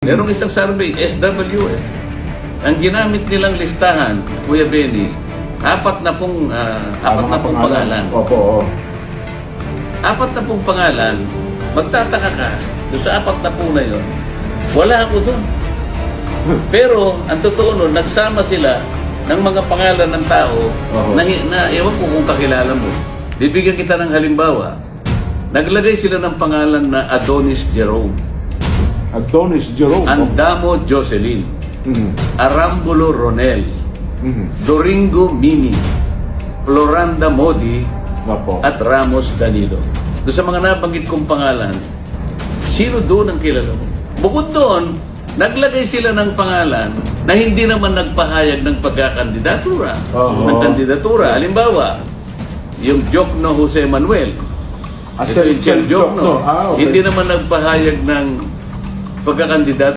Merong isang survey, SWS. Ang ginamit nilang listahan, Kuya Benny, apat na pong pangalan. Opo. 40 pangalan, magtataka ka, doon sa 40 na yun, wala ako doon. Pero, ang totoo nun, nagsama sila ng mga pangalan ng tao na ewan ko kung kakilala mo. Bibigyan kita ng halimbawa. Naglagay sila ng pangalan na Adonis Jerome. Adonis Jerome. Andamo Jocelyn. Arambulo Ronel. Doringo Mini. Floranda Modi. Opo. At Ramos Danilo. Doon sa mga nabanggit kong pangalan, sino doon ang kilala mo? Bukod doon, naglagay sila ng pangalan na hindi naman nagpahayag ng pagkakandidatura. Ng kandidatura. Halimbawa, yung Jokno Jose Manuel. Sir Jokno. Okay. Hindi naman nagpahayag ng pagkakandidatura.